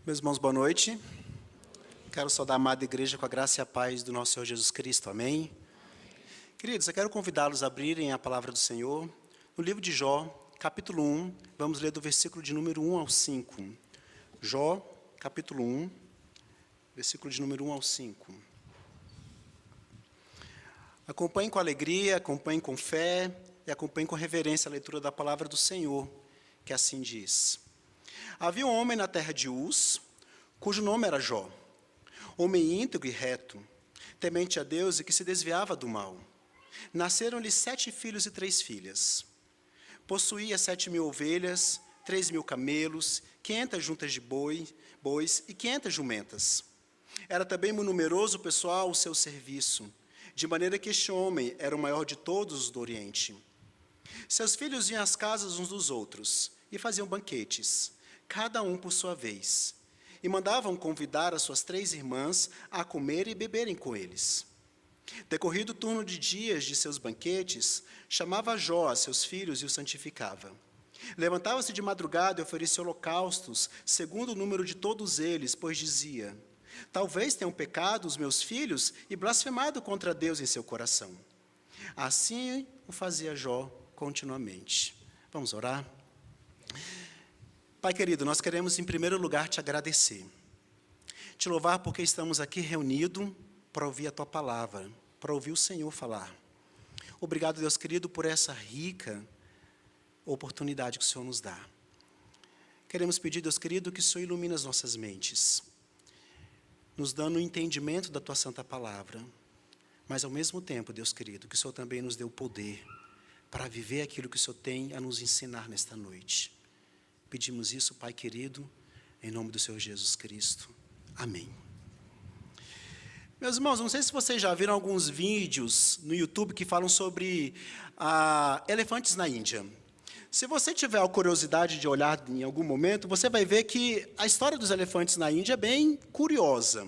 Meus irmãos, boa noite. Quero saudar a amada igreja com a graça e a paz do nosso Senhor Jesus Cristo. Amém? Queridos, eu quero convidá-los a abrirem a palavra do Senhor no livro de Jó, capítulo 1. Vamos ler do versículo de número 1 ao 5. Jó, capítulo 1, versículo de número 1 ao 5. Acompanhem com alegria, acompanhem com fé e acompanhem com reverência a leitura da palavra do Senhor, que assim diz. Havia um homem na terra de Uz, cujo nome era Jó, homem íntegro e reto, temente a Deus e que se desviava do mal. Nasceram-lhe 7 filhos e 3 filhas. Possuía 7.000 ovelhas, 3.000 camelos, 500 juntas de bois e 500 jumentas. Era também muito numeroso o pessoal ao seu serviço, de maneira que este homem era o maior de todos os do Oriente. Seus filhos iam às casas uns dos outros e faziam banquetes, cada um por sua vez, e mandavam convidar as suas 3 irmãs a comer e beberem com eles. Decorrido o turno de dias de seus banquetes, chamava Jó a seus filhos e os santificava. Levantava-se de madrugada e oferecia holocaustos, segundo o número de todos eles, pois dizia: talvez tenham pecado os meus filhos e blasfemado contra Deus em seu coração. Assim o fazia Jó continuamente. Vamos orar? Pai querido, nós queremos em primeiro lugar te agradecer, te louvar porque estamos aqui reunidos para ouvir a tua palavra, para ouvir o Senhor falar. Obrigado, Deus querido, por essa rica oportunidade que o Senhor nos dá. Queremos pedir, Deus querido, que o Senhor ilumine as nossas mentes, nos dando o entendimento da tua santa palavra, mas ao mesmo tempo, Deus querido, que o Senhor também nos dê o poder para viver aquilo que o Senhor tem a nos ensinar nesta noite. Pedimos isso, Pai querido, em nome do Senhor Jesus Cristo. Amém. Meus irmãos, não sei se vocês já viram alguns vídeos no YouTube que falam sobre elefantes na Índia. Se você tiver a curiosidade de olhar em algum momento, você vai ver que a história dos elefantes na Índia é bem curiosa.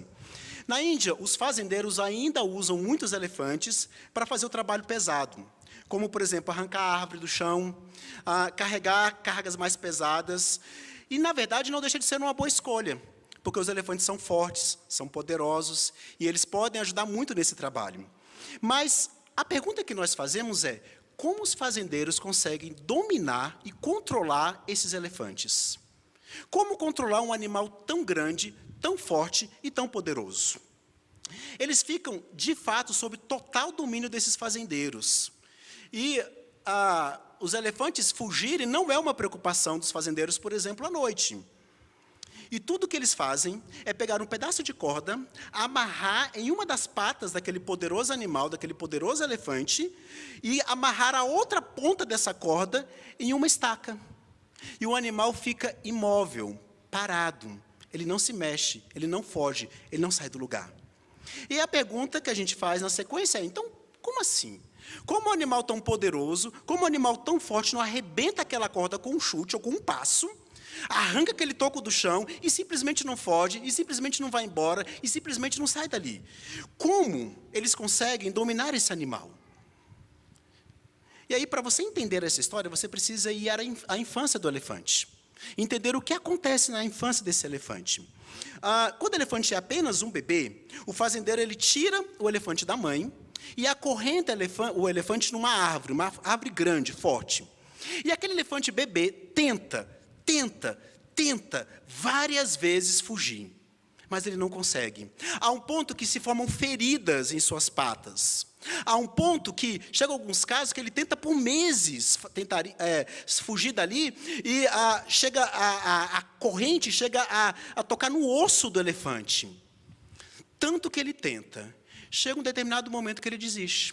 Na Índia, os fazendeiros ainda usam muitos elefantes para fazer o trabalho pesado, como, por exemplo, arrancar a árvore do chão, carregar cargas mais pesadas. E, na verdade, não deixa de ser uma boa escolha, porque os elefantes são fortes, são poderosos, e eles podem ajudar muito nesse trabalho. Mas a pergunta que nós fazemos é: como os fazendeiros conseguem dominar e controlar esses elefantes? Como controlar um animal tão grande, tão forte e tão poderoso? Eles ficam, de fato, sob total domínio desses fazendeiros. E os elefantes fugirem não é uma preocupação dos fazendeiros, por exemplo, à noite. E tudo que eles fazem é pegar um pedaço de corda, amarrar em uma das patas daquele poderoso animal, daquele poderoso elefante, e amarrar a outra ponta dessa corda em uma estaca. E o animal fica imóvel, parado. Ele não se mexe, ele não foge, ele não sai do lugar. E a pergunta que a gente faz na sequência é: então, como assim? Como um animal tão poderoso, como um animal tão forte não arrebenta aquela corda com um chute ou com um passo, arranca aquele toco do chão e simplesmente não foge, e simplesmente não vai embora, e simplesmente não sai dali? Como eles conseguem dominar esse animal? E aí, para você entender essa história, você precisa ir à infância do elefante, entender o que acontece na infância desse elefante. Quando o elefante é apenas um bebê, o fazendeiro ele tira o elefante da mãe e acorrenta o elefante numa árvore, uma árvore grande, forte. E aquele elefante bebê tenta várias vezes fugir, mas ele não consegue. Há um ponto que se formam feridas em suas patas. Há um ponto que, chega a alguns casos, que ele tenta por meses fugir dali, e a corrente chega a tocar no osso do elefante. Tanto que ele tenta. Chega um determinado momento que ele desiste.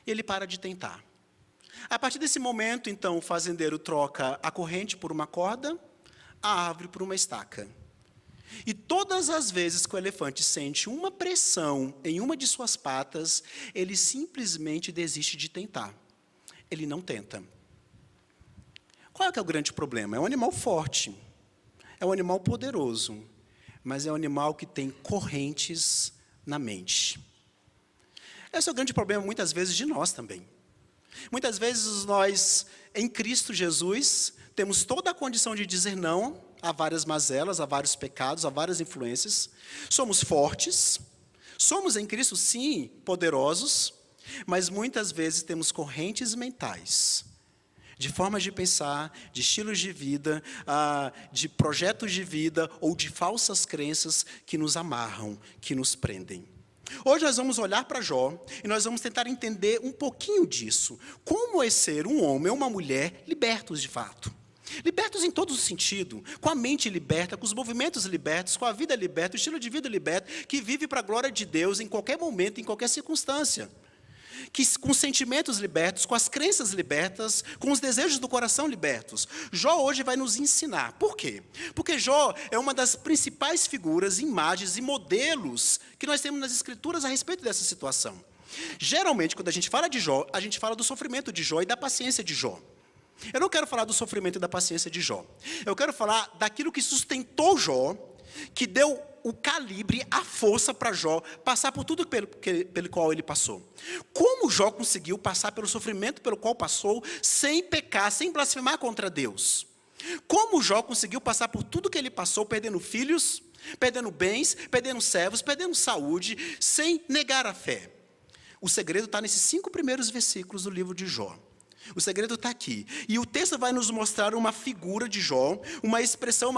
Ele para de tentar. A partir desse momento, então, o fazendeiro troca a corrente por uma corda, a árvore por uma estaca. E todas as vezes que o elefante sente uma pressão em uma de suas patas, ele simplesmente desiste de tentar. Ele não tenta. Qual é que é o grande problema? É um animal forte, é um animal poderoso, mas é um animal que tem correntes na mente. Esse é o grande problema, muitas vezes, de nós também. Muitas vezes nós, em Cristo Jesus, temos toda a condição de dizer não a várias mazelas, a vários pecados, a várias influências. Somos fortes, somos em Cristo, sim, poderosos, mas muitas vezes temos correntes mentais, de formas de pensar, de estilos de vida, de projetos de vida ou de falsas crenças que nos amarram, que nos prendem. Hoje nós vamos olhar para Jó e nós vamos tentar entender um pouquinho disso. Como é ser um homem ou uma mulher libertos de fato? Libertos em todo o sentido, com a mente liberta, com os movimentos libertos, com a vida liberta, o estilo de vida liberto, que vive para a glória de Deus em qualquer momento, em qualquer circunstância. Com os sentimentos libertos, com as crenças libertas, com os desejos do coração libertos. Jó hoje vai nos ensinar. Por quê? Porque Jó é uma das principais figuras, imagens e modelos que nós temos nas Escrituras a respeito dessa situação. Geralmente, quando a gente fala de Jó, a gente fala do sofrimento de Jó e da paciência de Jó. Eu não quero falar do sofrimento e da paciência de Jó. Eu quero falar daquilo que sustentou Jó, que deu o calibre, a força para Jó passar por tudo pelo qual ele passou. Como Jó conseguiu passar pelo sofrimento pelo qual passou, sem pecar, sem blasfemar contra Deus? Como Jó conseguiu passar por tudo que ele passou, perdendo filhos, perdendo bens, perdendo servos, perdendo saúde, sem negar a fé? O segredo está nesses 5 primeiros versículos do livro de Jó. O segredo está aqui. E o texto vai nos mostrar uma figura de Jó, uma expressão,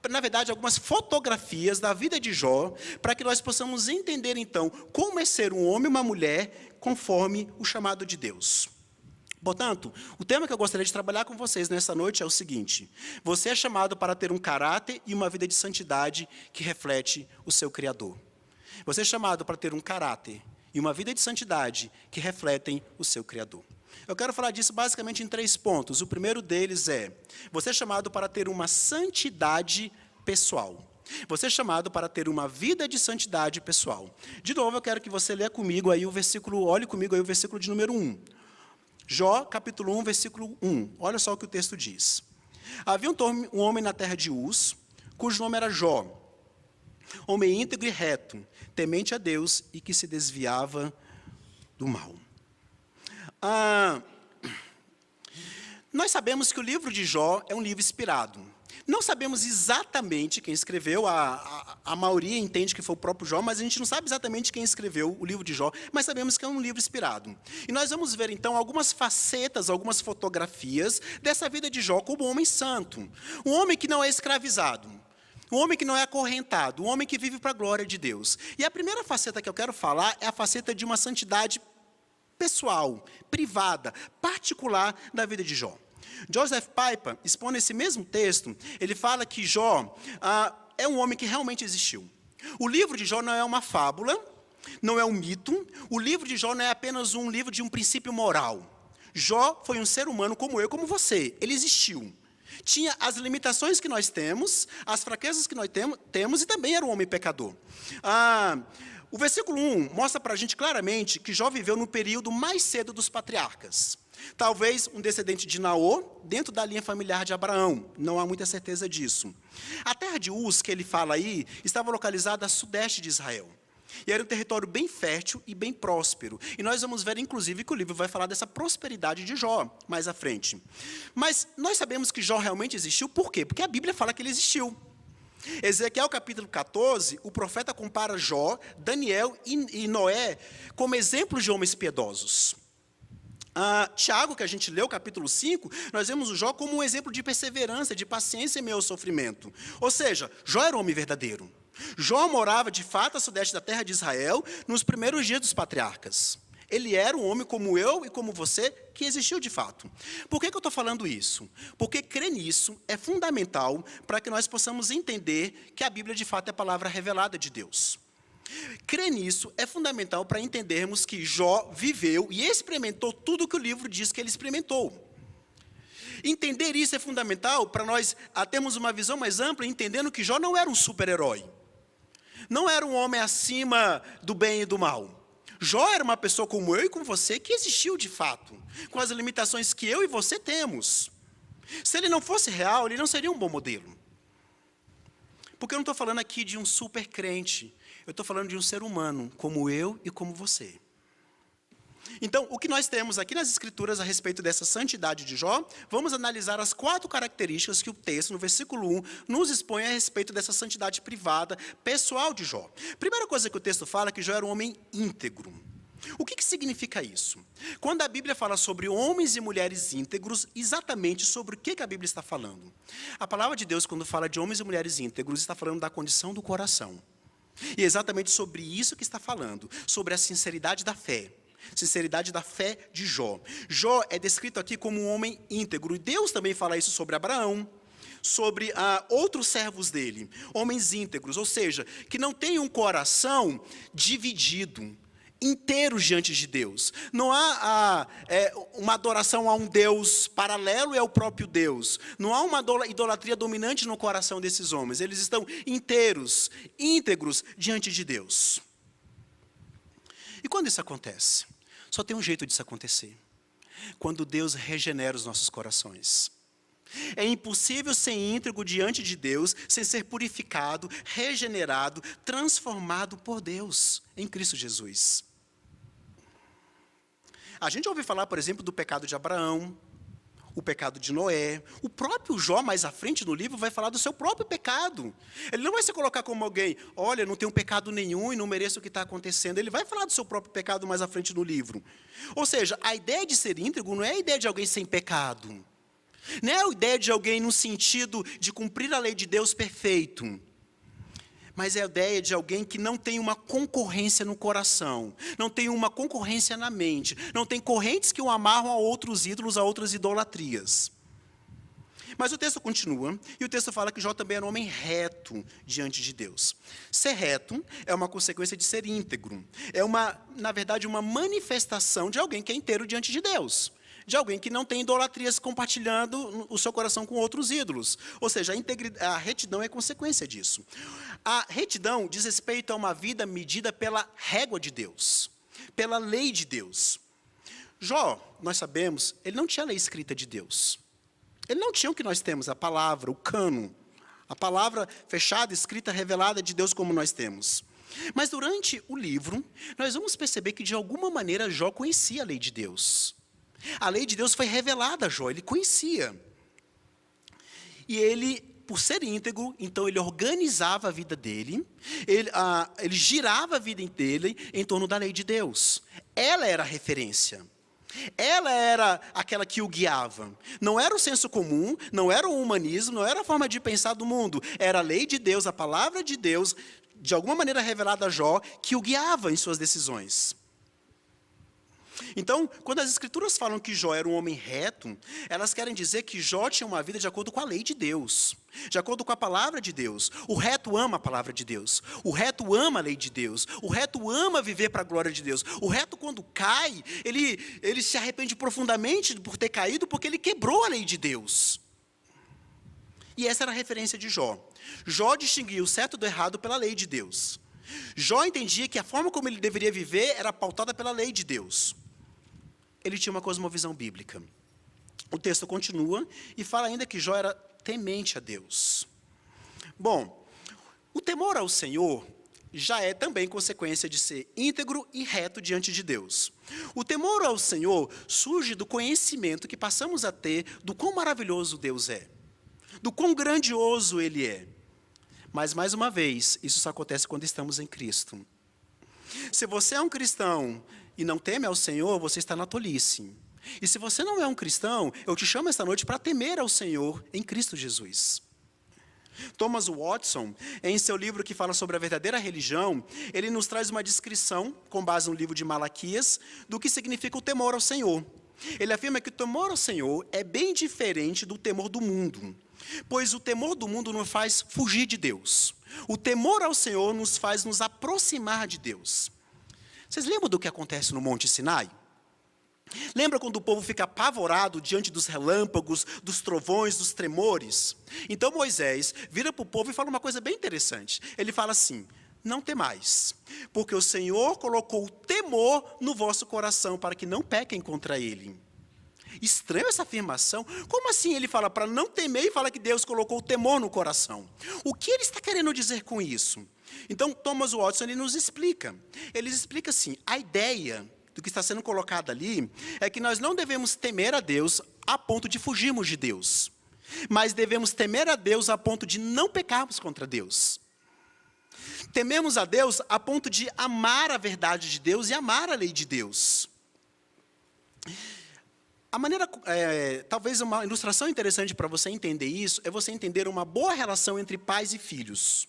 na verdade, algumas fotografias da vida de Jó, para que nós possamos entender, então, como é ser um homem e uma mulher conforme o chamado de Deus. Portanto, o tema que eu gostaria de trabalhar com vocês nessa noite é o seguinte: você é chamado para ter um caráter e uma vida de santidade que reflete o seu Criador. Você é chamado para ter um caráter e uma vida de santidade que refletem o seu Criador. Eu quero falar disso basicamente em 3 pontos. O primeiro deles é: você é chamado para ter uma santidade pessoal. Você é chamado para ter uma vida de santidade pessoal. De novo, eu quero que você leia comigo aí o versículo, olhe comigo aí o versículo de número 1. Jó, capítulo 1, versículo 1. Olha só o que o texto diz. Havia um homem na terra de Uz, cujo nome era Jó, homem íntegro e reto, temente a Deus e que se desviava do mal. Nós sabemos que o livro de Jó é um livro inspirado. Não sabemos exatamente quem escreveu, a maioria entende que foi o próprio Jó, mas a gente não sabe exatamente quem escreveu o livro de Jó, mas sabemos que é um livro inspirado. E nós vamos ver, então, algumas facetas, algumas fotografias dessa vida de Jó como um homem santo. Um homem que não é escravizado, um homem que não é acorrentado, um homem que vive para a glória de Deus. E a primeira faceta que eu quero falar é a faceta de uma santidade pessoal, privada, particular da vida de Jó. Joseph Piper, expondo esse mesmo texto, ele fala que Jó é um homem que realmente existiu. O livro de Jó não é uma fábula, não é um mito, o livro de Jó não é apenas um livro de um princípio moral. Jó foi um ser humano como eu, como você, ele existiu. Tinha as limitações que nós temos, as fraquezas que nós temos e também era um homem pecador. O versículo 1 mostra para a gente claramente que Jó viveu no período mais cedo dos patriarcas. Talvez um descendente de Naor, dentro da linha familiar de Abraão. Não há muita certeza disso. A terra de Uz, que ele fala aí, estava localizada a sudeste de Israel. E era um território bem fértil e bem próspero. E nós vamos ver, inclusive, que o livro vai falar dessa prosperidade de Jó, mais à frente. Mas nós sabemos que Jó realmente existiu, por quê? Porque a Bíblia fala que ele existiu. Ezequiel capítulo 14, o profeta compara Jó, Daniel e Noé como exemplos de homens piedosos. Tiago, que a gente leu, capítulo 5, nós vemos o Jó como um exemplo de perseverança, de paciência em meio ao sofrimento. Ou seja, Jó era um homem verdadeiro. Jó morava, de fato, a sudeste da terra de Israel, nos primeiros dias dos patriarcas. Ele era um homem como eu e como você, que existiu de fato. Por que eu estou falando isso? Porque crer nisso é fundamental para que nós possamos entender que a Bíblia, de fato, é a palavra revelada de Deus. Crer nisso é fundamental para entendermos que Jó viveu e experimentou tudo que o livro diz que ele experimentou. Entender isso é fundamental para nós termos uma visão mais ampla, entendendo que Jó não era um super-herói. Não era um homem acima do bem e do mal. Jó era uma pessoa como eu e como você, que existiu de fato, com as limitações que eu e você temos. Se ele não fosse real, ele não seria um bom modelo. Porque eu não estou falando aqui de um super crente, eu estou falando de um ser humano, como eu e como você. Então, o que nós temos aqui nas Escrituras a respeito dessa santidade de Jó, vamos analisar as 4 características que o texto, no versículo 1, nos expõe a respeito dessa santidade privada, pessoal de Jó. Primeira coisa que o texto fala é que Jó era um homem íntegro. O que significa isso? Quando a Bíblia fala sobre homens e mulheres íntegros, exatamente sobre o que a Bíblia está falando? A palavra de Deus, quando fala de homens e mulheres íntegros, está falando da condição do coração. E é exatamente sobre isso que está falando, sobre a sinceridade da fé. Sinceridade da fé de Jó. Jó é descrito aqui como um homem íntegro. E Deus também fala isso sobre Abraão, sobre outros servos dele, homens íntegros, ou seja, que não têm um coração dividido, inteiros diante de Deus. Não há uma adoração a um Deus paralelo e ao próprio Deus. Não há uma idolatria dominante no coração desses homens. Eles estão inteiros, íntegros diante de Deus. E quando isso acontece? Só tem um jeito disso acontecer. Quando Deus regenera os nossos corações. É impossível ser íntegro diante de Deus sem ser purificado, regenerado, transformado por Deus em Cristo Jesus. A gente ouve falar, por exemplo, do pecado de Abraão, o pecado de Noé. O próprio Jó, mais à frente no livro, vai falar do seu próprio pecado. Ele não vai se colocar como alguém, olha, não tenho pecado nenhum e não mereço o que está acontecendo. Ele vai falar do seu próprio pecado mais à frente no livro. Ou seja, a ideia de ser íntegro não é a ideia de alguém sem pecado. Não é a ideia de alguém no sentido de cumprir a lei de Deus perfeito. Mas é a ideia de alguém que não tem uma concorrência no coração, não tem uma concorrência na mente, não tem correntes que o amarram a outros ídolos, a outras idolatrias. Mas o texto continua, e o texto fala que Jó também era um homem reto diante de Deus. Ser reto é uma consequência de ser íntegro. É, na verdade, uma manifestação de alguém que é inteiro diante de Deus. De alguém que não tem idolatrias compartilhando o seu coração com outros ídolos. Ou seja, a retidão é consequência disso. A retidão diz respeito a uma vida medida pela régua de Deus, pela lei de Deus. Jó, nós sabemos, ele não tinha a lei escrita de Deus. Ele não tinha o que nós temos, a palavra, o cânon, a palavra fechada, escrita, revelada de Deus como nós temos. Mas durante o livro, nós vamos perceber que de alguma maneira Jó conhecia a lei de Deus. A lei de Deus foi revelada a Jó, ele conhecia. E ele, por ser íntegro, então ele organizava a vida dele, ele girava a vida dele em torno da lei de Deus. Ela era a referência. Ela era aquela que o guiava. Não era o senso comum, não era o humanismo, não era a forma de pensar do mundo. Era a lei de Deus, a palavra de Deus, de alguma maneira revelada a Jó, que o guiava em suas decisões. Então, quando as Escrituras falam que Jó era um homem reto, elas querem dizer que Jó tinha uma vida de acordo com a lei de Deus, de acordo com a palavra de Deus. O reto ama a palavra de Deus, o reto ama a lei de Deus, o reto ama viver para a glória de Deus. O reto, quando cai, ele se arrepende profundamente por ter caído, porque ele quebrou a lei de Deus. E essa era a referência de Jó. Jó distinguia o certo do errado pela lei de Deus. Jó entendia que a forma como ele deveria viver era pautada pela lei de Deus. Ele tinha uma cosmovisão bíblica. O texto continua e fala ainda que Jó era temente a Deus. Bom, o temor ao Senhor já é também consequência de ser íntegro e reto diante de Deus. O temor ao Senhor surge do conhecimento que passamos a ter do quão maravilhoso Deus é, do quão grandioso Ele é. Mas, mais uma vez, isso só acontece quando estamos em Cristo. Se você é um cristão e não teme ao Senhor, você está na tolice. E se você não é um cristão, eu te chamo esta noite para temer ao Senhor em Cristo Jesus. Thomas Watson, em seu livro que fala sobre a verdadeira religião, ele nos traz uma descrição, com base no livro de Malaquias, do que significa o temor ao Senhor. Ele afirma que o temor ao Senhor é bem diferente do temor do mundo, pois o temor do mundo nos faz fugir de Deus. O temor ao Senhor nos faz nos aproximar de Deus. Vocês lembram do que acontece no Monte Sinai? Lembra quando o povo fica apavorado diante dos relâmpagos, dos trovões, dos tremores? Então Moisés vira para o povo e fala uma coisa bem interessante. Ele fala assim: não temais, porque o Senhor colocou o temor no vosso coração para que não pequem contra Ele. Estranho essa afirmação. Como assim ele fala para não temer e fala que Deus colocou o temor no coração? O que ele está querendo dizer com isso? Então, Thomas Watson ele nos explica. Ele explica assim, a ideia do que está sendo colocado ali, é que nós não devemos temer a Deus a ponto de fugirmos de Deus, mas devemos temer a Deus a ponto de não pecarmos contra Deus. Tememos a Deus a ponto de amar a verdade de Deus e amar a lei de Deus. A maneira, talvez uma ilustração interessante para você entender isso, é você entender uma boa relação entre pais e filhos.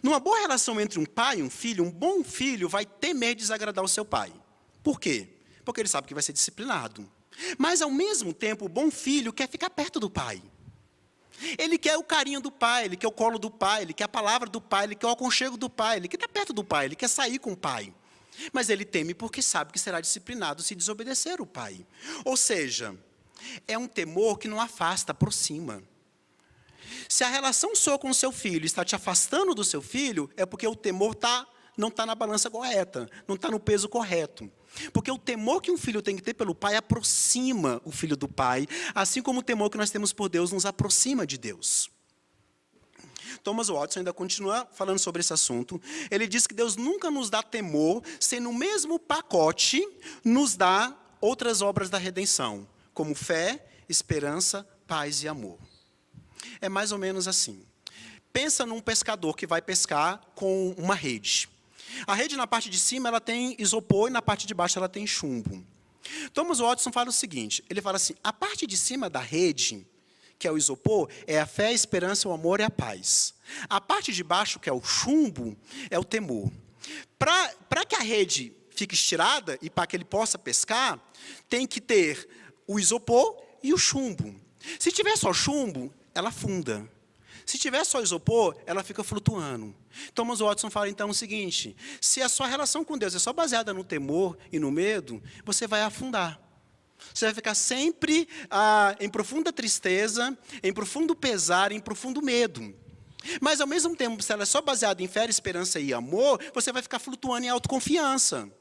Numa boa relação entre um pai e um filho, um bom filho vai temer desagradar o seu pai. Por quê? Porque ele sabe que vai ser disciplinado. Mas, ao mesmo tempo, o bom filho quer ficar perto do pai. Ele quer o carinho do pai, ele quer o colo do pai, ele quer a palavra do pai, ele quer o aconchego do pai, ele quer estar perto do pai, ele quer sair com o pai. Mas ele teme porque sabe que será disciplinado se desobedecer o pai. Ou seja, é um temor que não afasta, aproxima. Se a relação sua com o seu filho está te afastando do seu filho, é porque o temor não está na balança correta, não está no peso correto. Porque o temor que um filho tem que ter pelo pai aproxima o filho do pai, assim como o temor que nós temos por Deus nos aproxima de Deus. Thomas Watson ainda continua falando sobre esse assunto. Ele diz que Deus nunca nos dá temor, sem no mesmo pacote nos dá outras obras da redenção, como fé, esperança, paz e amor. É mais ou menos assim. Pensa num pescador que vai pescar com uma rede. A rede na parte de cima ela tem isopor e na parte de baixo ela tem chumbo. Thomas Watson fala o seguinte, ele fala assim, a parte de cima da rede, que é o isopor, é a fé, a esperança, o amor e a paz. A parte de baixo, que é o chumbo, é o temor. Para que a rede fique estirada e para que ele possa pescar, tem que ter o isopor e o chumbo. Se tiver só chumbo, ela afunda. Se tiver só isopor, ela fica flutuando. Thomas Watson fala então o seguinte, se a sua relação com Deus é só baseada no temor e no medo, você vai afundar. Você vai ficar sempre em profunda tristeza, em profundo pesar, em profundo medo. Mas, ao mesmo tempo, se ela é só baseada em fé, esperança e amor, você vai ficar flutuando em autoconfiança.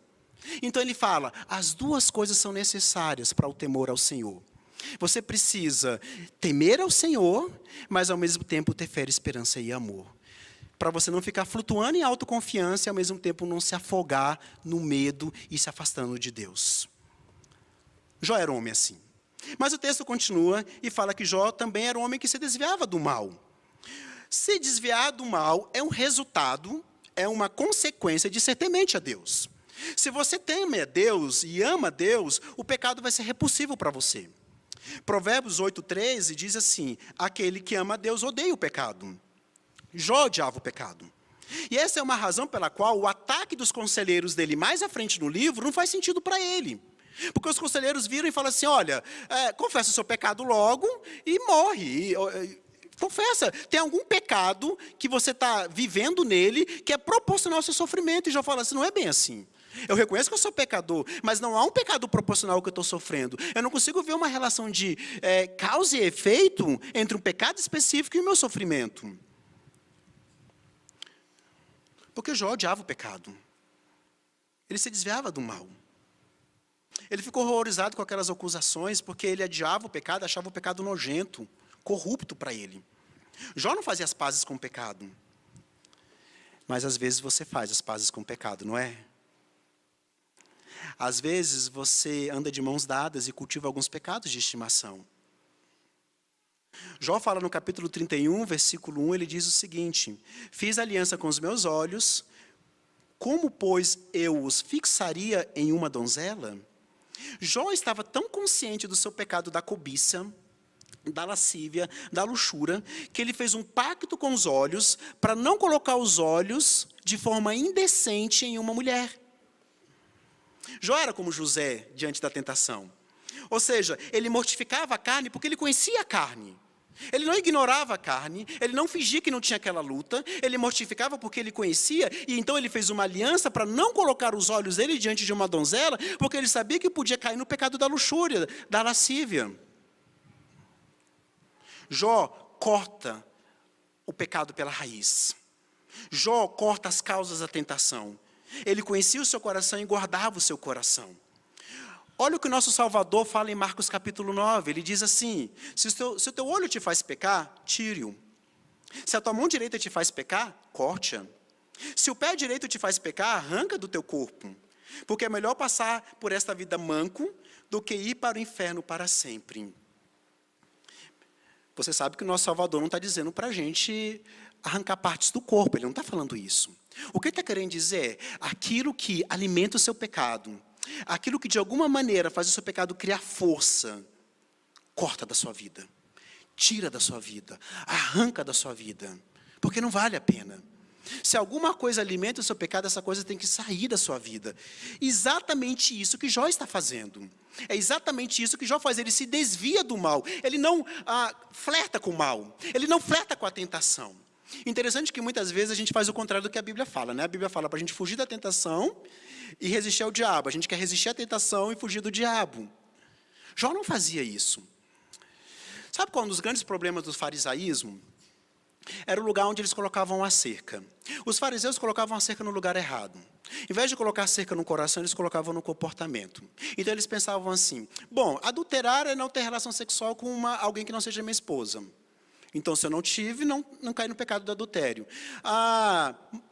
Então, ele fala, as duas coisas são necessárias para o temor ao Senhor. Você precisa temer ao Senhor, mas, ao mesmo tempo, ter fé, esperança e amor. Para você não ficar flutuando em autoconfiança e, ao mesmo tempo, não se afogar no medo e se afastando de Deus. Jó era um homem assim. Mas o texto continua e fala que Jó também era um homem que se desviava do mal. Se desviar do mal é um resultado, é uma consequência de ser temente a Deus. Se você teme a Deus e ama a Deus, o pecado vai ser repulsivo para você. Provérbios 8:13 diz assim, aquele que ama a Deus odeia o pecado. Jó odiava o pecado. E essa é uma razão pela qual o ataque dos conselheiros dele mais à frente no livro não faz sentido para ele. Porque os conselheiros viram e falam assim, olha, confessa o seu pecado logo e morre. Confessa, tem algum pecado que você está vivendo nele que é proporcional ao seu sofrimento. E Jó fala assim, não é bem assim. Eu reconheço que eu sou pecador, mas não há um pecado proporcional ao que eu estou sofrendo. Eu não consigo ver uma relação de causa e efeito entre um pecado específico e o meu sofrimento. Porque Jó odiava o pecado. Ele se desviava do mal. Ele ficou horrorizado com aquelas acusações, porque ele odiava o pecado, achava o pecado nojento, corrupto para ele. Jó não fazia as pazes com o pecado. Mas, às vezes, você faz as pazes com o pecado, não é? Às vezes, você anda de mãos dadas e cultiva alguns pecados de estimação. Jó fala no capítulo 31, versículo 1, ele diz o seguinte, fiz aliança com os meus olhos, como, pois, eu os fixaria em uma donzela? Jó estava tão consciente do seu pecado da cobiça, da lascívia, da luxúria, que ele fez um pacto com os olhos para não colocar os olhos de forma indecente em uma mulher. Jó era como José diante da tentação. Ou seja, ele mortificava a carne porque ele conhecia a carne. Ele não ignorava a carne, ele não fingia que não tinha aquela luta, ele mortificava porque ele conhecia, e então ele fez uma aliança para não colocar os olhos dele diante de uma donzela, porque ele sabia que podia cair no pecado da luxúria, da lascívia. Jó corta o pecado pela raiz. Jó corta as causas da tentação. Ele conhecia o seu coração e guardava o seu coração. Olha o que o nosso Salvador fala em Marcos capítulo 9. Ele diz assim, se o teu olho te faz pecar, tire-o. Se a tua mão direita te faz pecar, corte-a. Se o pé direito te faz pecar, arranca do teu corpo. Porque é melhor passar por esta vida manco do que ir para o inferno para sempre. Você sabe que o nosso Salvador não está dizendo para a gente arrancar partes do corpo, ele não está falando isso. O que ele está querendo dizer é aquilo que alimenta o seu pecado, aquilo que de alguma maneira faz o seu pecado criar força, corta da sua vida, tira da sua vida, arranca da sua vida, porque não vale a pena. Se alguma coisa alimenta o seu pecado, essa coisa tem que sair da sua vida. Exatamente isso que Jó está fazendo. É exatamente isso que Jó faz. Ele se desvia do mal. Ele não flerta com o mal. Ele não flerta com a tentação. Interessante que muitas vezes a gente faz o contrário do que a Bíblia fala, né? A Bíblia fala para a gente fugir da tentação e resistir ao diabo. A gente quer resistir à tentação e fugir do diabo. Jó não fazia isso. Sabe qual é um dos grandes problemas do farisaísmo? Era o lugar onde eles colocavam a cerca. Os fariseus colocavam a cerca no lugar errado. Em vez de colocar a cerca no coração, eles colocavam no comportamento. Então eles pensavam assim, bom, adulterar é não ter relação sexual com alguém que não seja minha esposa. Então, se eu não tive, não cai no pecado do adultério.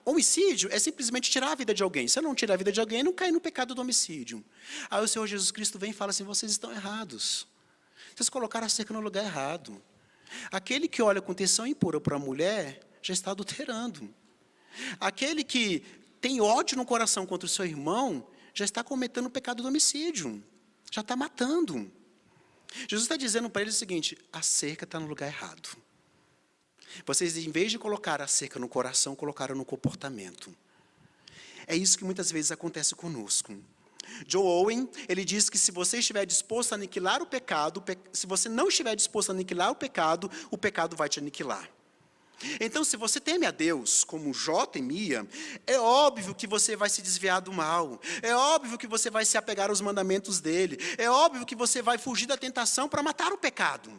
Homicídio é simplesmente tirar a vida de alguém. Se eu não tirar a vida de alguém, não cai no pecado do homicídio. Aí o Senhor Jesus Cristo vem e fala assim, vocês estão errados. Vocês colocaram a cerca no lugar errado. Aquele que olha com intenção impura para a mulher, já está adulterando. Aquele que tem ódio no coração contra o seu irmão, já está cometendo o pecado do homicídio. Já está matando. Jesus está dizendo para eles o seguinte, a cerca está no lugar errado. Vocês, em vez de colocar a cerca no coração, colocaram no comportamento. É isso que muitas vezes acontece conosco. John Owen, ele diz que se você estiver disposto a aniquilar o pecado, se você não estiver disposto a aniquilar o pecado vai te aniquilar. Então, se você teme a Deus, como Jó temia, é óbvio que você vai se desviar do mal, é óbvio que você vai se apegar aos mandamentos dele, é óbvio que você vai fugir da tentação para matar o pecado.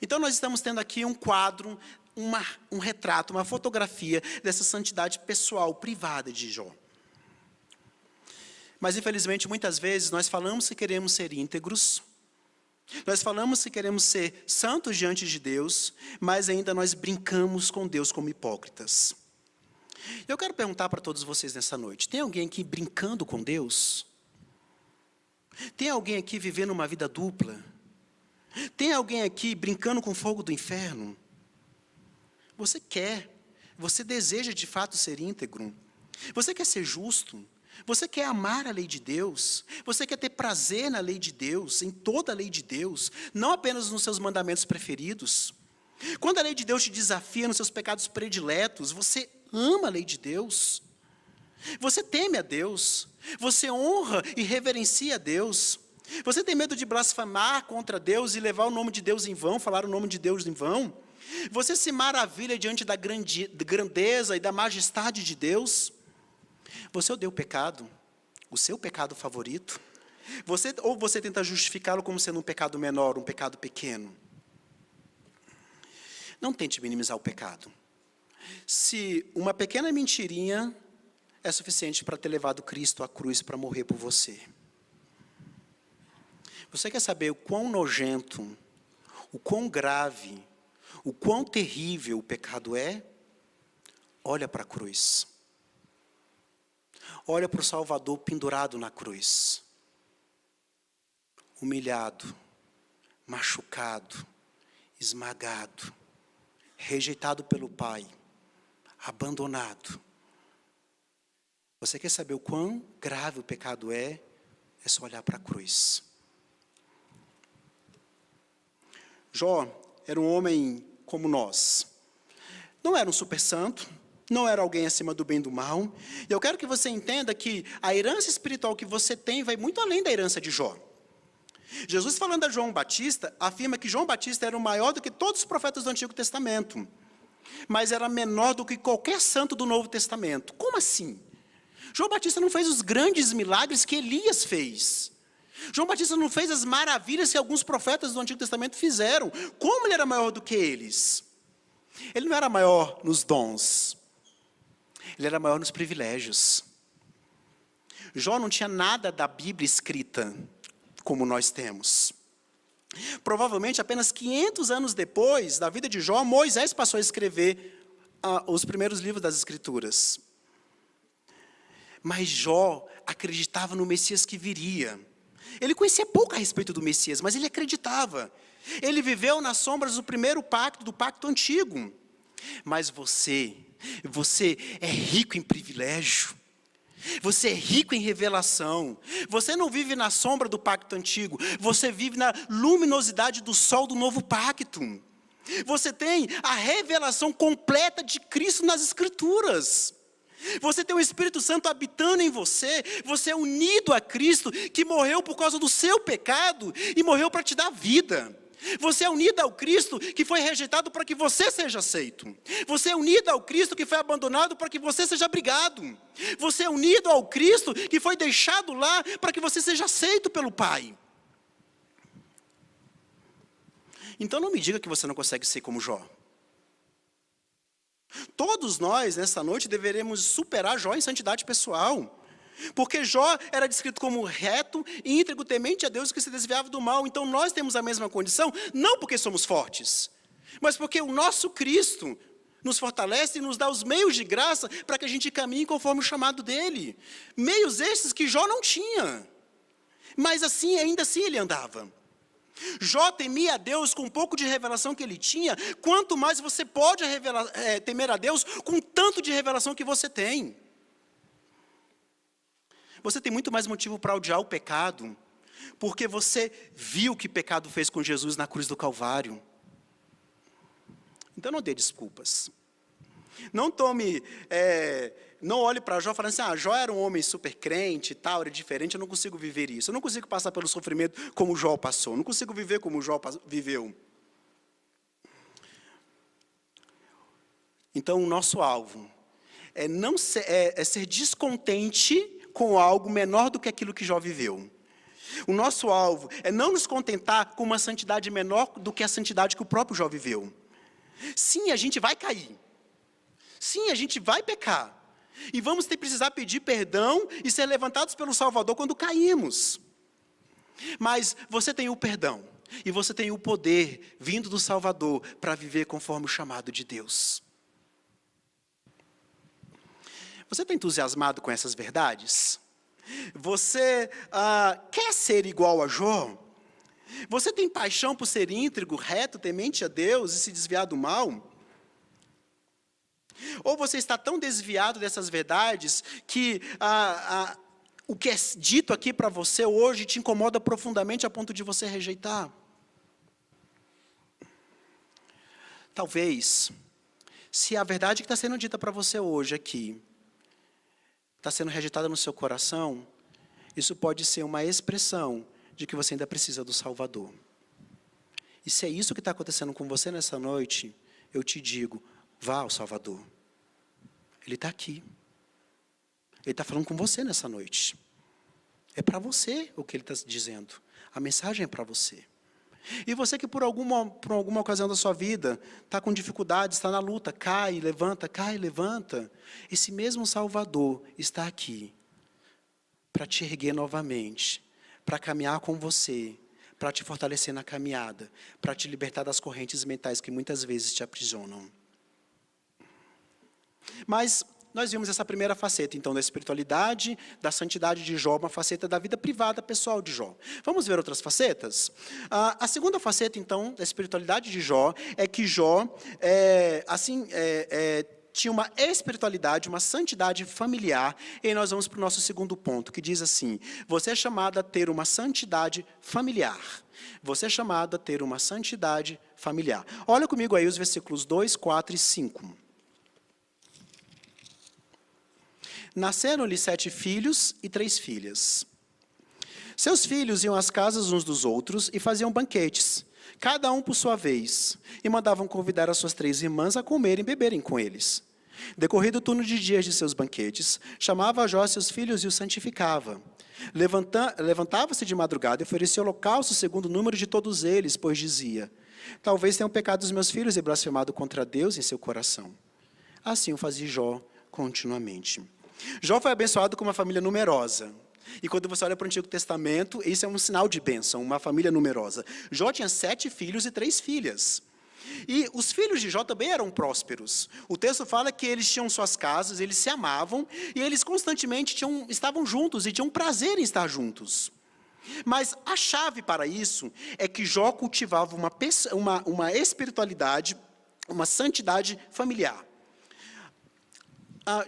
Então, nós estamos tendo aqui um quadro, um retrato, uma fotografia dessa santidade pessoal, privada de Jó. Mas, infelizmente, muitas vezes, nós falamos que queremos ser íntegros, nós falamos que queremos ser santos diante de Deus, mas ainda nós brincamos com Deus como hipócritas. Eu quero perguntar para todos vocês nessa noite, tem alguém aqui brincando com Deus? Tem alguém aqui vivendo uma vida dupla? Tem alguém aqui brincando com o fogo do inferno? Você deseja de fato ser íntegro? Você quer ser justo? Você quer amar a lei de Deus? Você quer ter prazer na lei de Deus, em toda a lei de Deus, não apenas nos seus mandamentos preferidos? Quando a lei de Deus te desafia nos seus pecados prediletos, você ama a lei de Deus? Você teme a Deus? Você honra e reverencia a Deus? Você tem medo de blasfemar contra Deus e levar o nome de Deus em vão, falar o nome de Deus em vão? Você se maravilha diante da grandeza e da majestade de Deus? Você odeia o pecado, o seu pecado favorito? Ou você tenta justificá-lo como sendo um pecado menor, um pecado pequeno? Não tente minimizar o pecado. Se uma pequena mentirinha é suficiente para ter levado Cristo à cruz para morrer por você. Você quer saber o quão nojento, o quão grave, o quão terrível o pecado é? Olha para a cruz. Olha para o Salvador pendurado na cruz. Humilhado, machucado, esmagado, rejeitado pelo Pai, abandonado. Você quer saber o quão grave o pecado é? É só olhar para a cruz. Jó era um homem como nós. Não era um super santo, não era alguém acima do bem e do mal. E eu quero que você entenda que a herança espiritual que você tem vai muito além da herança de Jó. Jesus, falando a João Batista, afirma que João Batista era o maior do que todos os profetas do Antigo Testamento, mas era menor do que qualquer santo do Novo Testamento. Como assim? João Batista não fez os grandes milagres que Elias fez. João Batista não fez as maravilhas que alguns profetas do Antigo Testamento fizeram. Como ele era maior do que eles? Ele não era maior nos dons. Ele era maior nos privilégios. Jó não tinha nada da Bíblia escrita como nós temos. Provavelmente, apenas 500 anos depois da vida de Jó, Moisés passou a escrever os primeiros livros das Escrituras. Mas Jó acreditava no Messias que viria. Ele conhecia pouco a respeito do Messias, mas ele acreditava. Ele viveu nas sombras do primeiro pacto, do pacto antigo. Mas você é rico em privilégio. Você é rico em revelação. Você não vive na sombra do pacto antigo. Você vive na luminosidade do sol do novo pacto. Você tem a revelação completa de Cristo nas Escrituras. Você tem o Espírito Santo habitando em você. Você é unido a Cristo, que morreu por causa do seu pecado e morreu para te dar vida. Você é unido ao Cristo que foi rejeitado para que você seja aceito. Você é unido ao Cristo que foi abandonado para que você seja abrigado. Você é unido ao Cristo que foi deixado lá para que você seja aceito pelo Pai. Então não me diga que você não consegue ser como Jó. Todos nós, nessa noite, deveremos superar Jó em santidade pessoal. Porque Jó era descrito como reto, íntegro, temente a Deus, que se desviava do mal. Então nós temos a mesma condição, não porque somos fortes, mas porque o nosso Cristo nos fortalece e nos dá os meios de graça para que a gente caminhe conforme o chamado dele. Meios esses que Jó não tinha, mas assim, ainda assim ele andava. Jó temia a Deus com um pouco de revelação que ele tinha. Quanto mais você pode temer a Deus com tanto de revelação que você tem. Você tem muito mais motivo para odiar o pecado, porque você viu o que o pecado fez com Jesus na cruz do Calvário. Então não dê desculpas. Não olhe para Jó falando assim, Jó era um homem super crente e tal, era diferente, eu não consigo viver isso. Eu não consigo passar pelo sofrimento como Jó passou, eu não consigo viver como Jó viveu. Então o nosso alvo é ser descontente com algo menor do que aquilo que Jó viveu. O nosso alvo é não nos contentar com uma santidade menor do que a santidade que o próprio Jó viveu. Sim, a gente vai cair. Sim, a gente vai pecar. E vamos precisar pedir perdão e ser levantados pelo Salvador quando caímos. Mas você tem o perdão e você tem o poder vindo do Salvador para viver conforme o chamado de Deus. Você está entusiasmado com essas verdades? Você quer ser igual a Jó? Você tem paixão por ser íntegro, reto, temente a Deus e se desviar do mal? Ou você está tão desviado dessas verdades que o que é dito aqui para você hoje te incomoda profundamente a ponto de você rejeitar? Talvez, se a verdade que está sendo dita para você hoje aqui está sendo rejeitada no seu coração, isso pode ser uma expressão de que você ainda precisa do Salvador. E se é isso que está acontecendo com você nessa noite, eu te digo, vá ao Salvador. Ele está aqui. Ele está falando com você nessa noite. É para você o que ele está dizendo. A mensagem é para você. E você que por alguma ocasião da sua vida está com dificuldades, está na luta, cai, levanta. Esse mesmo Salvador está aqui para te erguer novamente, para caminhar com você, para te fortalecer na caminhada, para te libertar das correntes mentais que muitas vezes te aprisionam. Mas nós vimos essa primeira faceta, então, da espiritualidade, da santidade de Jó, uma faceta da vida privada, pessoal de Jó. Vamos ver outras facetas? A segunda faceta, então, da espiritualidade de Jó, é que Jó, tinha uma espiritualidade, uma santidade familiar, e aí nós vamos para o nosso segundo ponto, que diz assim, você é chamado a ter uma santidade familiar. Você é chamado a ter uma santidade familiar. Olha comigo aí os versículos 2, 4 e 5. Nasceram-lhe 7 filhos e 3 filhas. Seus filhos iam às casas uns dos outros e faziam banquetes, cada um por sua vez, e mandavam convidar as suas 3 irmãs a comerem e beberem com eles. Decorrido o turno de dias de seus banquetes, chamava Jó seus filhos e os santificava. Levantava-se de madrugada e oferecia holocausto segundo o número de todos eles, pois dizia, talvez tenham pecado os meus filhos e blasfemado contra Deus em seu coração. Assim o fazia Jó continuamente. Jó foi abençoado com uma família numerosa. E quando você olha para o Antigo Testamento, isso é um sinal de bênção, uma família numerosa. Jó tinha 7 filhos e 3 filhas. E os filhos de Jó também eram prósperos. O texto fala que eles tinham suas casas, eles se amavam, e eles constantemente estavam juntos e tinham prazer em estar juntos. Mas a chave para isso é que Jó cultivava uma espiritualidade, uma santidade familiar.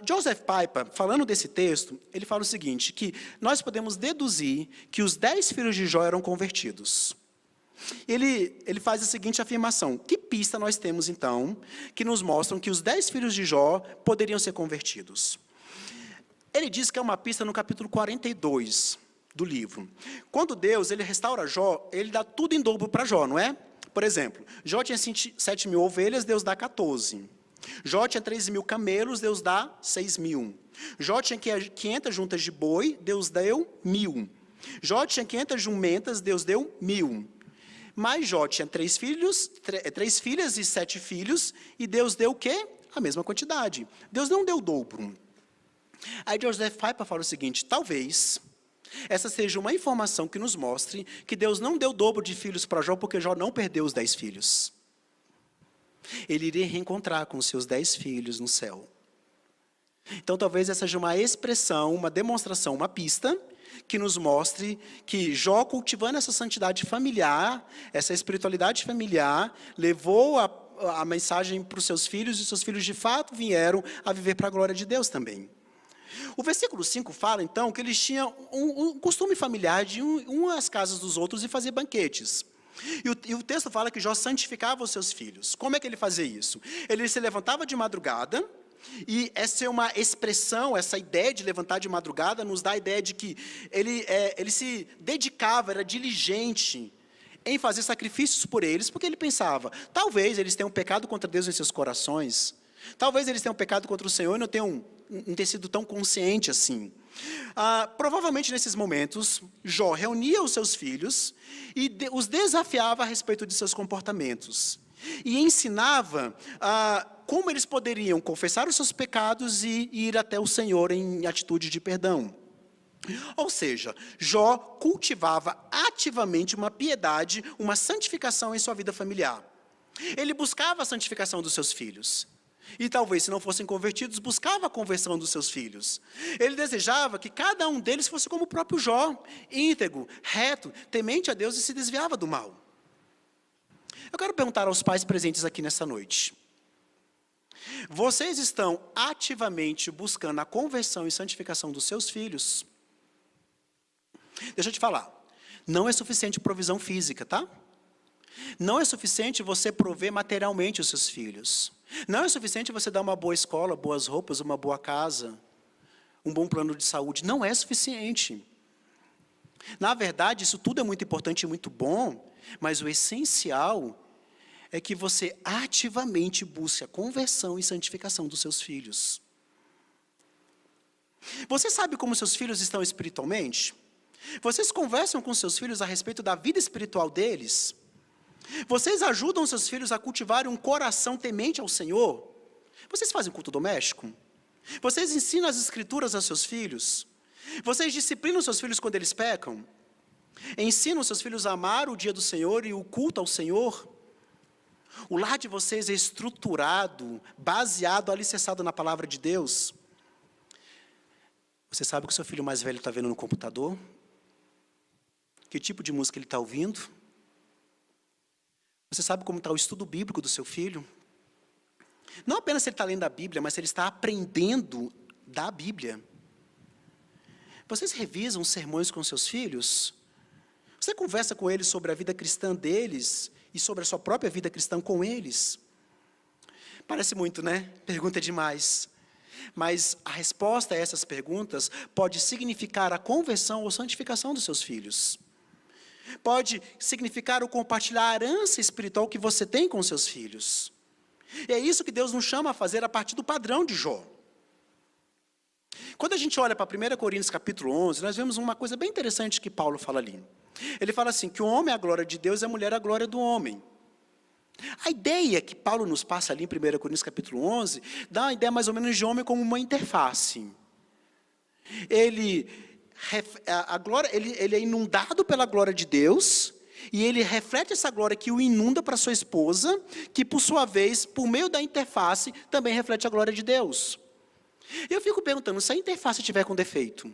Joseph Piper, falando desse texto, ele fala o seguinte, que nós podemos deduzir que os 10 filhos de Jó eram convertidos. Ele faz a seguinte afirmação: que pista nós temos, então, que nos mostram que os 10 filhos de Jó poderiam ser convertidos? Ele diz que é uma pista no capítulo 42 do livro. Quando Deus ele restaura Jó, ele dá tudo em dobro para Jó, não é? Por exemplo, Jó tinha 7.000 ovelhas, Deus dá 14. Jó tinha 13.000 camelos, Deus dá 6.000. Jó tinha 500 juntas de boi, Deus deu 1.000. Jó tinha 500 jumentas, Deus deu 1.000. Mas Jó tinha 3 filhas e 7 filhos, e Deus deu o quê? A mesma quantidade. Deus não deu o dobro. Aí Joseph Piper fala o seguinte: talvez essa seja uma informação que nos mostre que Deus não deu o dobro de filhos para Jó, porque Jó não perdeu os 10 filhos. Ele iria reencontrar com os seus 10 filhos no céu. Então, talvez essa seja uma expressão, uma demonstração, uma pista, que nos mostre que Jó, cultivando essa santidade familiar, essa espiritualidade familiar, levou a mensagem para os seus filhos, e seus filhos, de fato, vieram a viver para a glória de Deus também. O versículo 5 fala, então, que eles tinham um costume familiar de ir às casas dos outros e fazer banquetes. E o texto fala que Jó santificava os seus filhos. Como é que ele fazia isso? Ele se levantava de madrugada, e essa é uma expressão, essa ideia de levantar de madrugada, nos dá a ideia de que ele se dedicava, era diligente em fazer sacrifícios por eles, porque ele pensava, talvez eles tenham pecado contra Deus em seus corações, talvez eles tenham pecado contra o Senhor e não tenham sido tão consciente assim. Provavelmente nesses momentos, Jó reunia os seus filhos e os desafiava a respeito de seus comportamentos. E ensinava como eles poderiam confessar os seus pecados e ir até o Senhor em atitude de perdão. Ou seja, Jó cultivava ativamente uma piedade, uma santificação em sua vida familiar. Ele buscava a santificação dos seus filhos. E talvez, se não fossem convertidos, buscava a conversão dos seus filhos. Ele desejava que cada um deles fosse como o próprio Jó, íntegro, reto, temente a Deus e se desviava do mal. Eu quero perguntar aos pais presentes aqui nessa noite: vocês estão ativamente buscando a conversão e santificação dos seus filhos? Deixa eu te falar, não é suficiente provisão física, tá? Não é suficiente você prover materialmente os seus filhos. Não é suficiente você dar uma boa escola, boas roupas, uma boa casa, um bom plano de saúde. Não é suficiente. Na verdade, isso tudo é muito importante e muito bom, mas o essencial é que você ativamente busque a conversão e santificação dos seus filhos. Você sabe como seus filhos estão espiritualmente? Vocês conversam com seus filhos a respeito da vida espiritual deles? Vocês ajudam seus filhos a cultivarem um coração temente ao Senhor? Vocês fazem culto doméstico? Vocês ensinam as escrituras aos seus filhos? Vocês disciplinam seus filhos quando eles pecam? Ensinam seus filhos a amar o dia do Senhor e o culto ao Senhor? O lar de vocês é estruturado, baseado, alicerçado na palavra de Deus? Você sabe o que o seu filho mais velho está vendo no computador? Que tipo de música ele está ouvindo? Você sabe como está o estudo bíblico do seu filho? Não apenas se ele está lendo a Bíblia, mas se ele está aprendendo da Bíblia. Vocês revisam os sermões com seus filhos? Você conversa com eles sobre a vida cristã deles e sobre a sua própria vida cristã com eles? Parece muito, né? Pergunta demais. Mas a resposta a essas perguntas pode significar a conversão ou santificação dos seus filhos. Pode significar o compartilhar a herança espiritual que você tem com seus filhos. E é isso que Deus nos chama a fazer a partir do padrão de Jó. Quando a gente olha para 1 Coríntios capítulo 11, nós vemos uma coisa bem interessante que Paulo fala ali. Ele fala assim, que o homem é a glória de Deus e a mulher é a glória do homem. A ideia que Paulo nos passa ali em 1 Coríntios capítulo 11, dá uma ideia mais ou menos de homem como uma interface. Ele é inundado pela glória de Deus, E ele reflete essa glória que o inunda para sua esposa, que por sua vez, por meio da interface, também reflete a glória de Deus. Eu fico perguntando, se a interface estiver com defeito,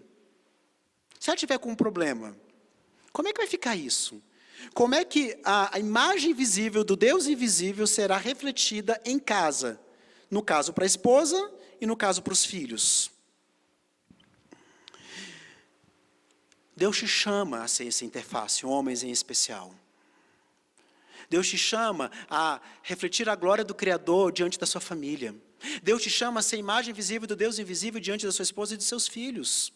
se ela estiver com um problema, como é que vai ficar isso? Como é que a imagem visível do Deus invisível será refletida em casa? No caso para a esposa e no caso para os filhos. Deus te chama a ser essa interface, homens em especial. Deus te chama a refletir a glória do Criador diante da sua família. Deus te chama a ser a imagem visível do Deus invisível diante da sua esposa e de seus filhos.